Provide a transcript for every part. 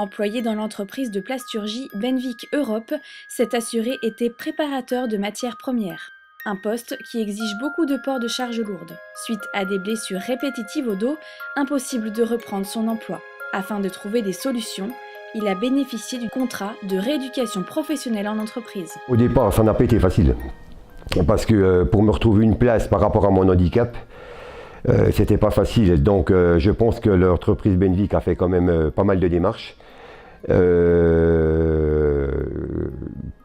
Employé dans l'entreprise de plasturgie Benvic Europe, cet assuré était préparateur de matières premières. Un poste qui exige beaucoup de port de charges lourdes. Suite à des blessures répétitives au dos, impossible de reprendre son emploi. Afin de trouver des solutions, il a bénéficié du contrat de rééducation professionnelle en entreprise. Au départ, ça n'a pas été facile. Parce que pour me retrouver une place par rapport à mon handicap, c'était pas facile. Donc je pense que l'entreprise Benvic a fait quand même pas mal de démarches.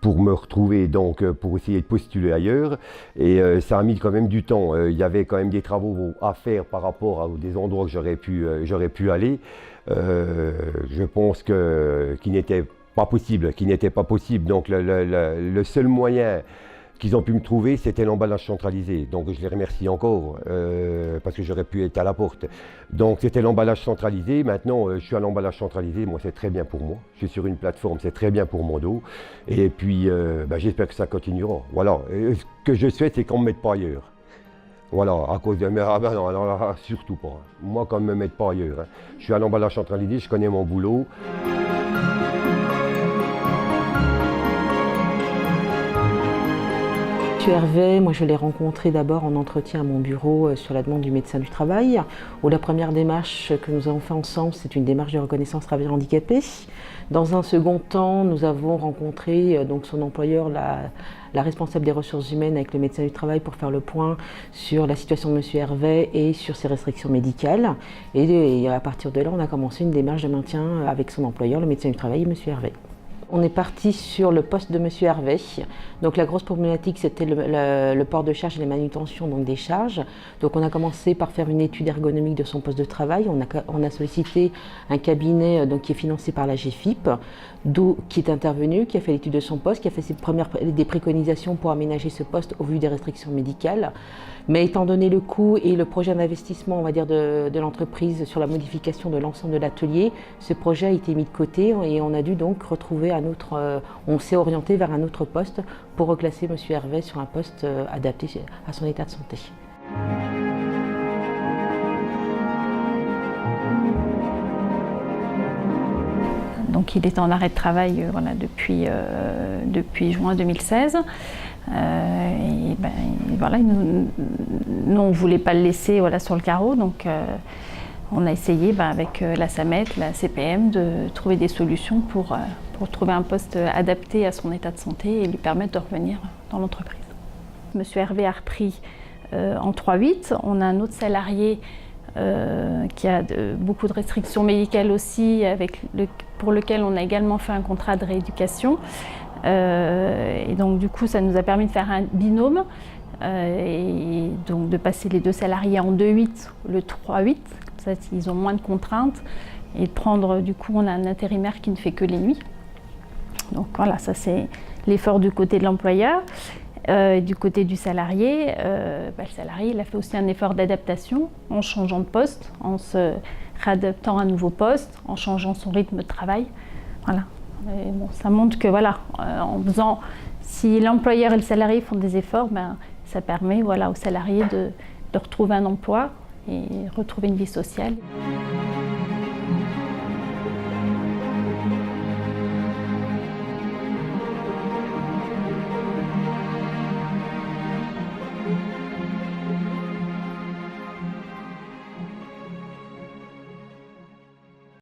Pour me retrouver, donc pour essayer de postuler ailleurs, et ça a mis quand même du temps. Il y avait quand même des travaux à faire par rapport à des endroits que j'aurais pu aller. Je pense qu'il n'était pas possible, Donc le seul moyen qu'ils ont pu me trouver, c'était l'emballage centralisé. Donc je les remercie encore, parce que j'aurais pu être à la porte. Donc c'était l'emballage centralisé. Maintenant, je suis à l'emballage centralisé. Moi, c'est très bien pour moi. Je suis sur une plateforme, c'est très bien pour mon dos. Et puis, j'espère que ça continuera. Voilà. Et ce que je souhaite, c'est qu'on ne me mette pas ailleurs. Voilà, à cause de... Ah ben non, alors là, surtout pas. Moi, qu'on ne me mette pas ailleurs. Je suis à l'emballage centralisé, je connais mon boulot. Hervé, moi je l'ai rencontré d'abord en entretien à mon bureau sur la demande du médecin du travail, où la première démarche que nous avons fait ensemble, c'est une démarche de reconnaissance travailleur handicapé. Dans un second temps, nous avons rencontré donc son employeur, la responsable des ressources humaines avec le médecin du travail pour faire le point sur la situation de M. Hervé et sur ses restrictions médicales. Et à partir de là, on a commencé une démarche de maintien avec son employeur, le médecin du travail et M. Hervé. On est parti sur le poste de M. Hervé. Donc la grosse problématique, c'était le port de charge et la manutention donc des charges. Donc on a commencé par faire une étude ergonomique de son poste de travail. On a sollicité un cabinet donc, qui est financé par la GFIP, qui est intervenu, qui a fait l'étude de son poste, qui a fait des préconisations pour aménager ce poste au vu des restrictions médicales. Mais étant donné le coût et le projet d'investissement, on va dire, de l'entreprise sur la modification de l'ensemble de l'atelier, ce projet a été mis de côté et on a dû donc retrouver on s'est orienté vers un autre poste pour reclasser M. Hervé sur un poste adapté à son état de santé. Donc il est en arrêt de travail depuis juin 2016. Nous on ne voulait pas le laisser sur le carreau, donc on a essayé avec la SAMET, la CPM, de trouver des solutions pour trouver un poste adapté à son état de santé et lui permettre de revenir dans l'entreprise. Monsieur Hervé a repris en 3-8. On a un autre salarié qui a beaucoup de restrictions médicales aussi, pour lequel on a également fait un contrat de rééducation. Et donc du coup, ça nous a permis de faire un binôme et donc de passer les deux salariés en 2-8, le 3-8. Comme ça, ils ont moins de contraintes. Et de prendre, du coup, on a un intérimaire qui ne fait que les nuits. Donc voilà, ça c'est l'effort du côté de l'employeur. Du côté du salarié, le salarié il a fait aussi un effort d'adaptation en changeant de poste, en se réadaptant à un nouveau poste, en changeant son rythme de travail. Voilà. Et bon, ça montre que en faisant, si l'employeur et le salarié font des efforts, ça permet au salarié de retrouver un emploi et retrouver une vie sociale.